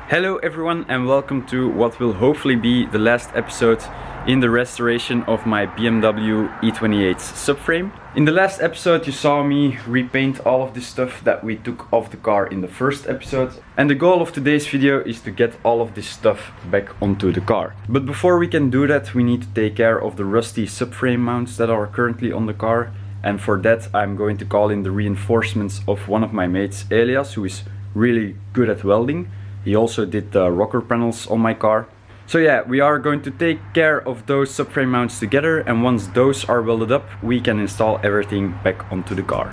Hello everyone and welcome to what will hopefully be the last episode in the restoration of my BMW E28 subframe. In the last episode you saw me repaint all of the stuff that we took off the car in the first episode, and the goal of today's video is to get all of this stuff back onto the car. But before we can do that, we need to take care of the rusty subframe mounts that are currently on the car, and for that I'm going to call in the reinforcements of one of my mates, Elias, who is really good at welding. He also did the rocker panels on my car. So yeah, we are going to take care of those subframe mounts together, and once those are welded up, we can install everything back onto the car.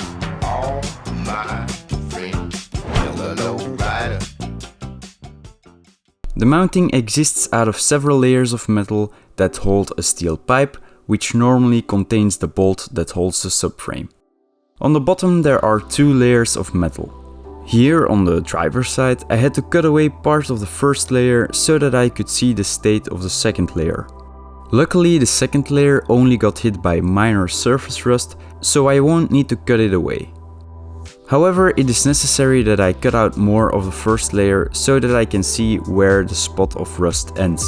The mounting exists out of several layers of metal that hold a steel pipe, which normally contains the bolt that holds the subframe. On the bottom there are two layers of metal. Here on the driver's side I had to cut away part of the first layer so that I could see the state of the second layer. Luckily the second layer only got hit by minor surface rust, so I won't need to cut it away. However, it is necessary that I cut out more of the first layer so that I can see where the spot of rust ends.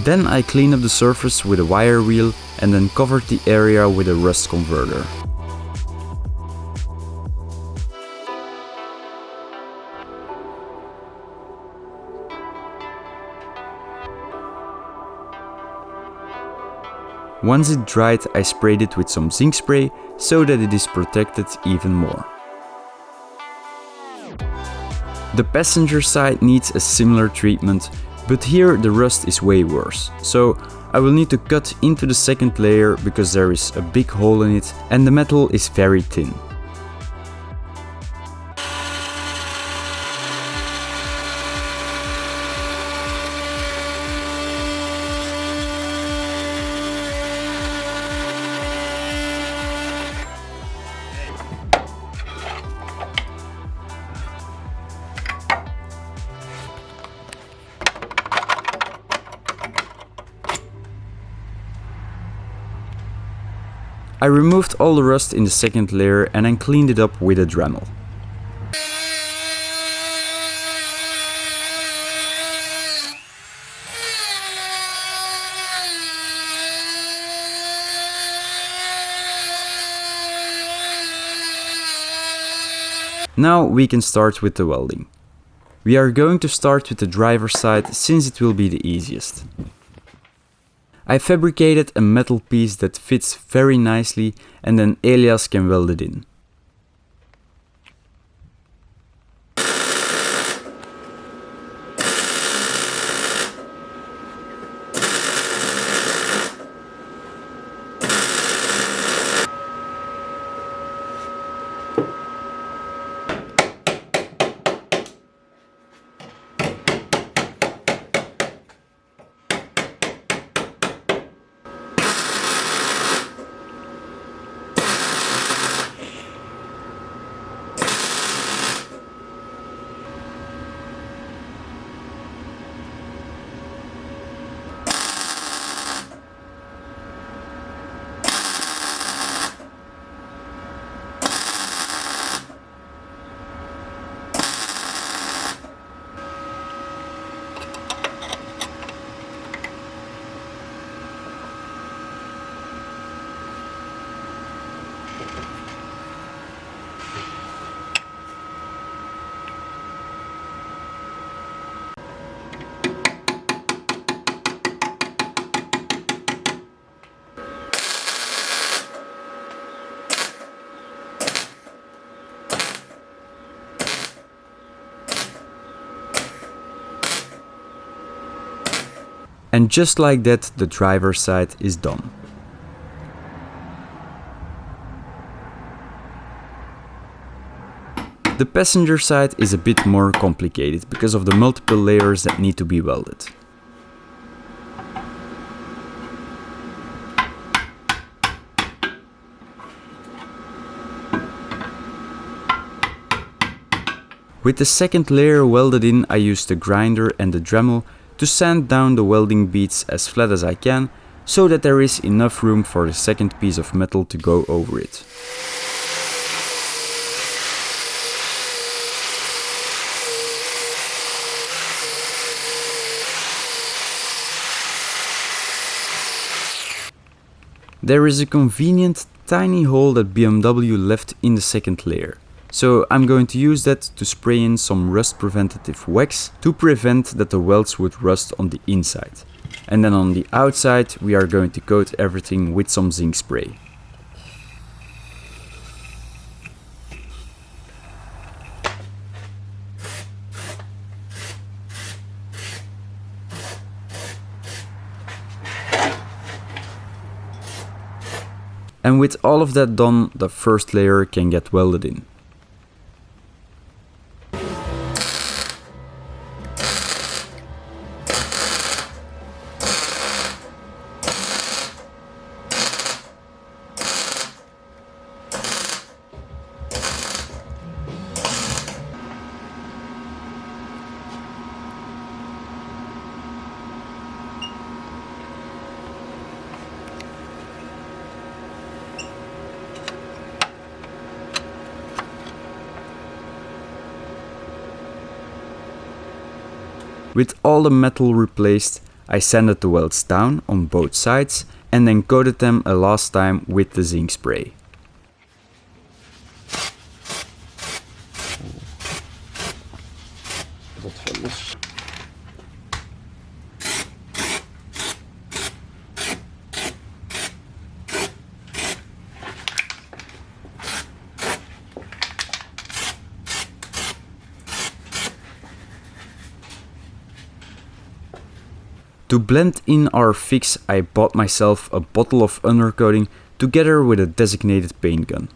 Then I cleaned up the surface with a wire wheel and then covered the area with a rust converter. Once it dried, I sprayed it with some zinc spray so that it is protected even more. The passenger side needs a similar treatment, but here the rust is way worse, so I will need to cut into the second layer because there is a big hole in it and the metal is very thin. I removed all the rust in the second layer and then cleaned it up with a Dremel. Now we can start with the welding. We are going to start with the driver's side since it will be the easiest. I fabricated a metal piece that fits very nicely and then Elias can weld it in. And just like that, the driver's side is done. The passenger side is a bit more complicated because of the multiple layers that need to be welded. With the second layer welded in, I used the grinder and the Dremel to sand down the welding beads as flat as I can, so that there is enough room for the second piece of metal to go over it. There is a convenient tiny hole that BMW left in the second layer. So I'm going to use that to spray in some rust preventative wax to prevent that the welds would rust on the inside. And then on the outside we are going to coat everything with some zinc spray. And with all of that done, the first layer can get welded in. With all the metal replaced, I sanded the welds down on both sides and then coated them a last time with the zinc spray. To blend in our fix, I bought myself a bottle of undercoating together with a designated paint gun.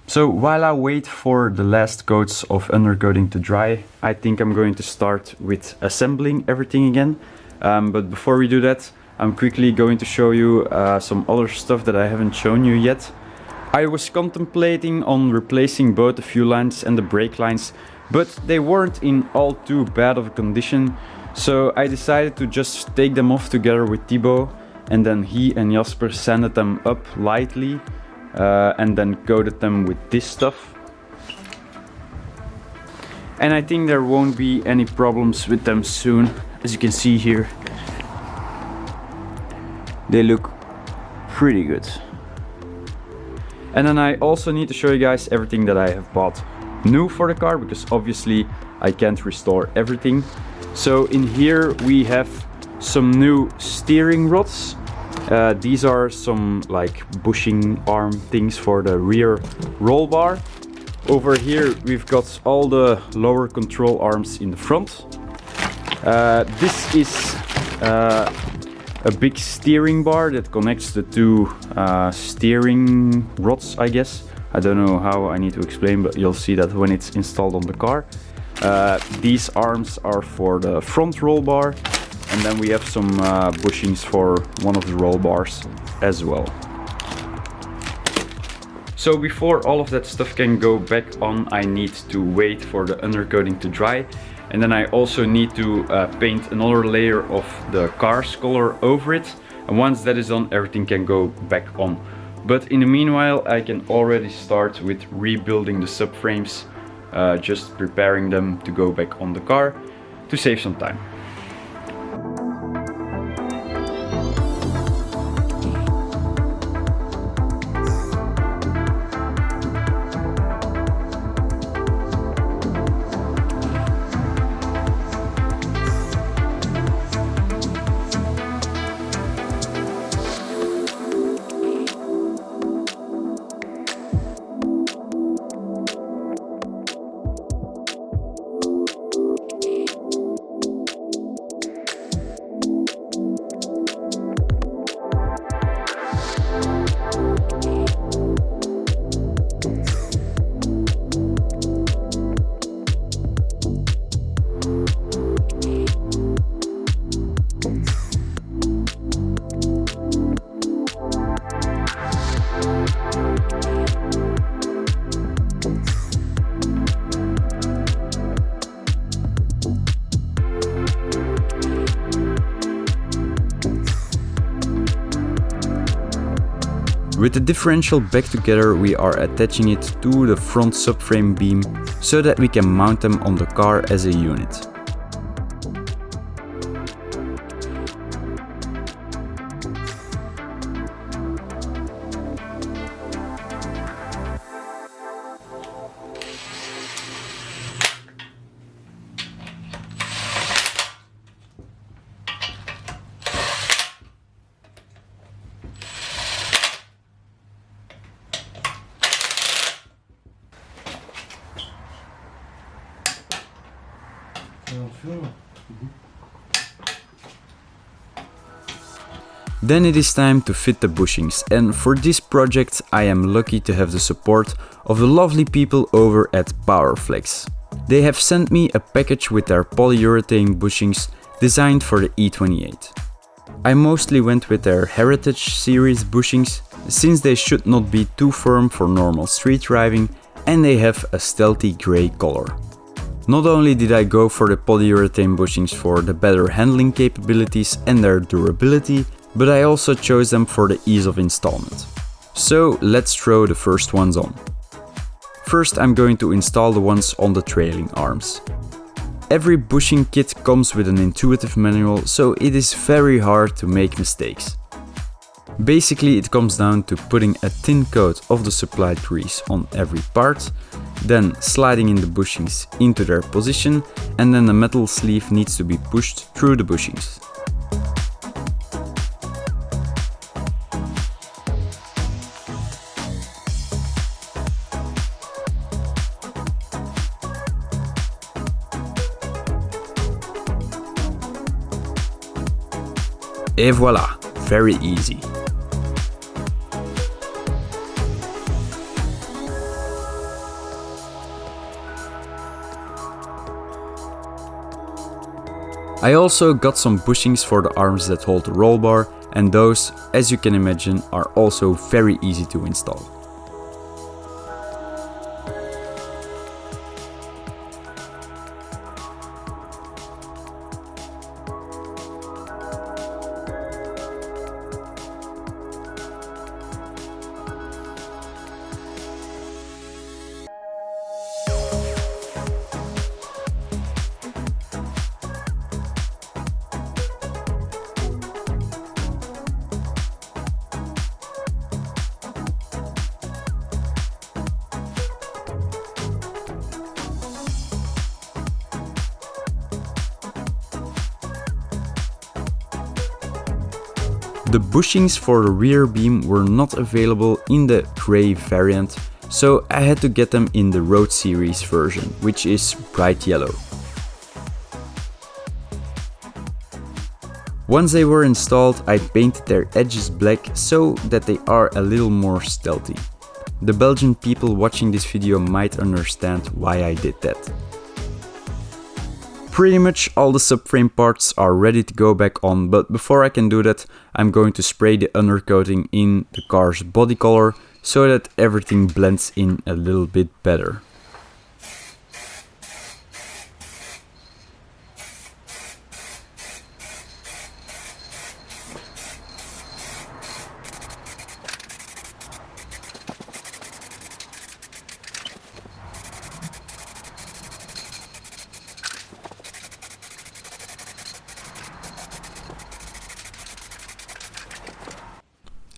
So while I wait for the last coats of undercoating to dry, I think I'm going to start with assembling everything again. But before we do that, I'm quickly going to show you some other stuff that I haven't shown you yet. I was contemplating on replacing both the fuel lines and the brake lines, but they weren't in all too bad of a condition. So I decided to just take them off together with Thibaut, and then he and Jasper sanded them up lightly. And then coated them with this stuff. And I think there won't be any problems with them soon. As you can see here, they look pretty good. And then I also need to show you guys everything that I have bought new for the car, because obviously I can't restore everything. So in here we have some new steering rods. These are some like bushing arm things for the rear roll bar. Over here we've got all the lower control arms in the front. This is a big steering bar that connects the two steering rods, I guess. I don't know how I need to explain, but you'll see that when it's installed on the car. These arms are for the front roll bar. And then we have some bushings for one of the roll bars as well. So before all of that stuff can go back on, I need to wait for the undercoating to dry. And then I also need to paint another layer of the car's color over it. And once that is done, everything can go back on. But in the meanwhile, I can already start with rebuilding the subframes, just preparing them to go back on the car to save some time. With the differential back together, we are attaching it to the front subframe beam so that we can mount them on the car as a unit. Then it is time to fit the bushings, and for this project I am lucky to have the support of the lovely people over at POWERFLEX. They have sent me a package with their polyurethane bushings designed for the E28. I mostly went with their Heritage series bushings since they should not be too firm for normal street driving and they have a stealthy grey color. Not only did I go for the polyurethane bushings for the better handling capabilities and their durability, but I also chose them for the ease of installment. So let's throw the first ones on. First I'm going to install the ones on the trailing arms. Every bushing kit comes with an intuitive manual, so it is very hard to make mistakes. Basically it comes down to putting a thin coat of the supplied grease on every part, then sliding in the bushings into their position, and then the metal sleeve needs to be pushed through the bushings. Et voila, very easy. I also got some bushings for the arms that hold the roll bar, and those, as you can imagine, are also very easy to install. The bushings for the rear beam were not available in the grey variant, so I had to get them in the Road Series version, which is bright yellow. Once they were installed, I painted their edges black so that they are a little more stealthy. The Belgian people watching this video might understand why I did that. Pretty much all the subframe parts are ready to go back on, but before I can do that, I'm going to spray the undercoating in the car's body color so that everything blends in a little bit better.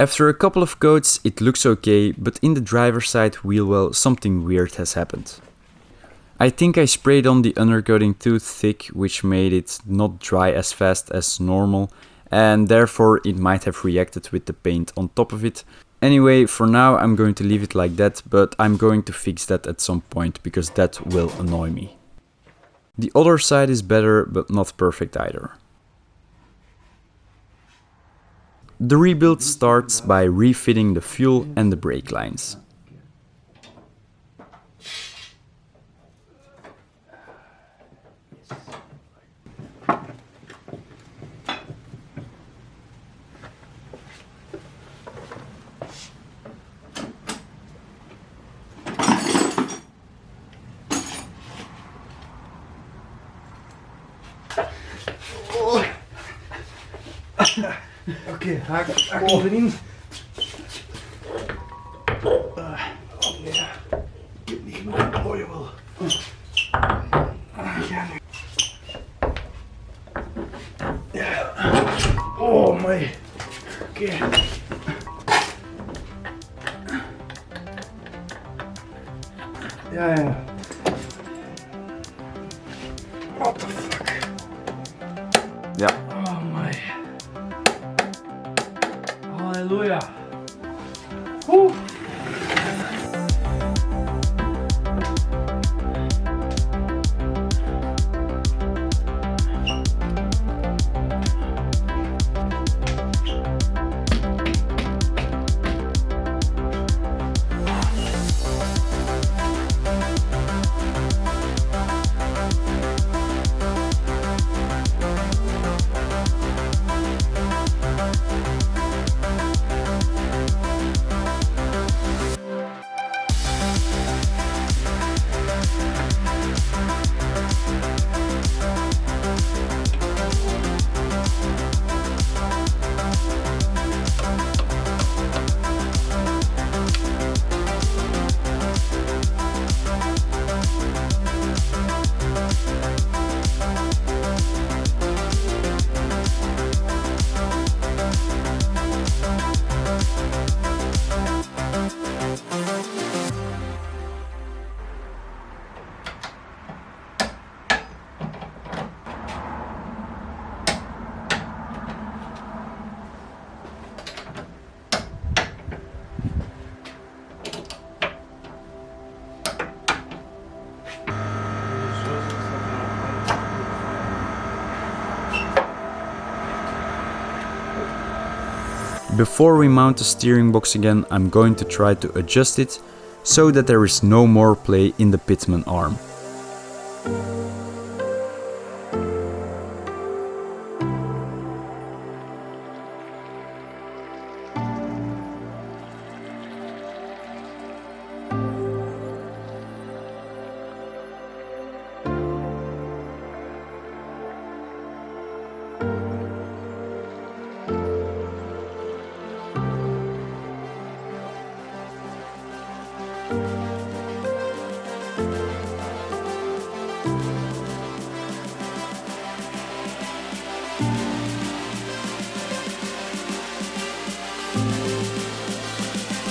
After a couple of coats it looks okay, but in the driver's side wheel well something weird has happened. I think I sprayed on the undercoating too thick, which made it not dry as fast as normal, and therefore it might have reacted with the paint on top of it. Anyway, for now I'm going to leave it like that, but I'm going to fix that at some point because that will annoy me. The other side is better, but not perfect either. The rebuild starts by refitting the fuel and the brake lines. Oké, haak erin. Ja, ik heb niet genoeg oil. Ja, nu. Ja. Oh my. Oké. Ja. What the fuck? Ja. Oh my. Halleluja. Oeh. Before we mount the steering box again, I'm going to try to adjust it so that there is no more play in the pitman arm.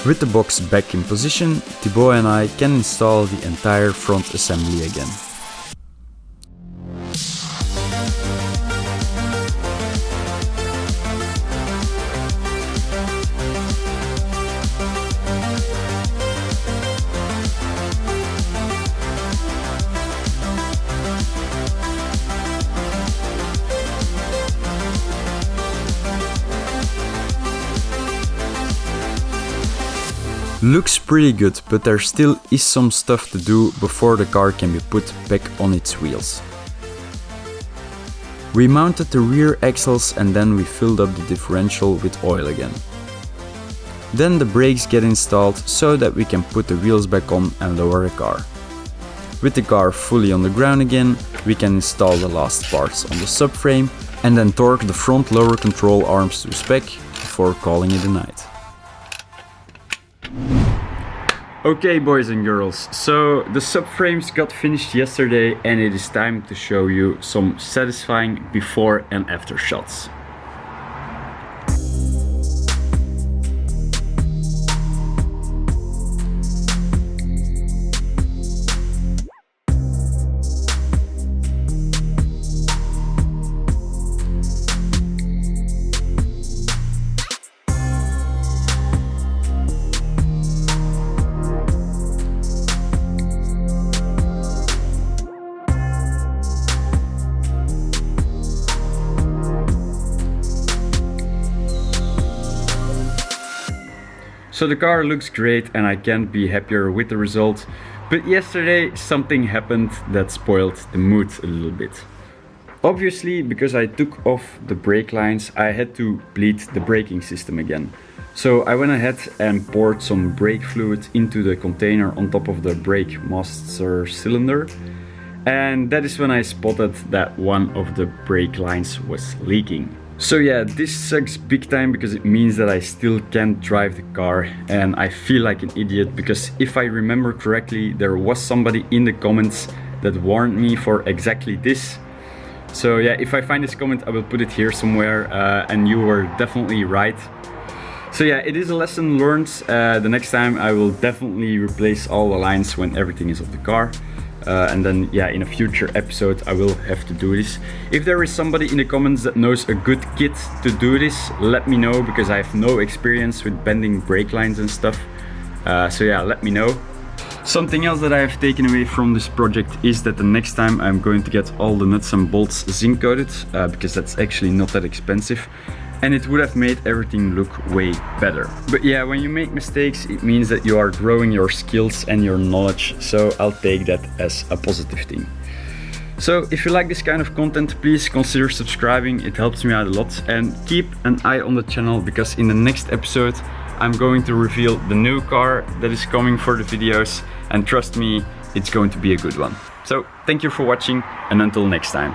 With the box back in position, Thibaut and I can install the entire front assembly again. Looks pretty good, but there still is some stuff to do before the car can be put back on its wheels. We mounted the rear axles and then we filled up the differential with oil again. Then the brakes get installed so that we can put the wheels back on and lower the car. With the car fully on the ground again, we can install the last parts on the subframe and then torque the front lower control arms to spec before calling it a night. Okay boys and girls, so the subframes got finished yesterday and it is time to show you some satisfying before and after shots. So the car looks great and I can't be happier with the result, but yesterday something happened that spoiled the mood a little bit. Obviously, because I took off the brake lines, I had to bleed the braking system again. So I went ahead and poured some brake fluid into the container on top of the brake master cylinder, and that is when I spotted that one of the brake lines was leaking. So yeah, this sucks big time because it means that I still can't drive the car and I feel like an idiot, because if I remember correctly, there was somebody in the comments that warned me for exactly this. So yeah, if I find this comment, I will put it here somewhere, and you were definitely right. So yeah, it is a lesson learned. The next time I will definitely replace all the lines when everything is off the car. And then yeah, in a future episode I will have to do this. If there is somebody in the comments that knows a good kit to do this, let me know, because I have no experience with bending brake lines and stuff. So yeah, let me know. Something else that I have taken away from this project is that the next time I'm going to get all the nuts and bolts zinc coated, because that's actually not that expensive. And it would have made everything look way better. But yeah, when you make mistakes, it means that you are growing your skills and your knowledge, so I'll take that as a positive thing. So if you like this kind of content, please consider subscribing, it helps me out a lot, and keep an eye on the channel, because in the next episode I'm going to reveal the new car that is coming for the videos, and trust me, it's going to be a good one. So thank you for watching, and until next time.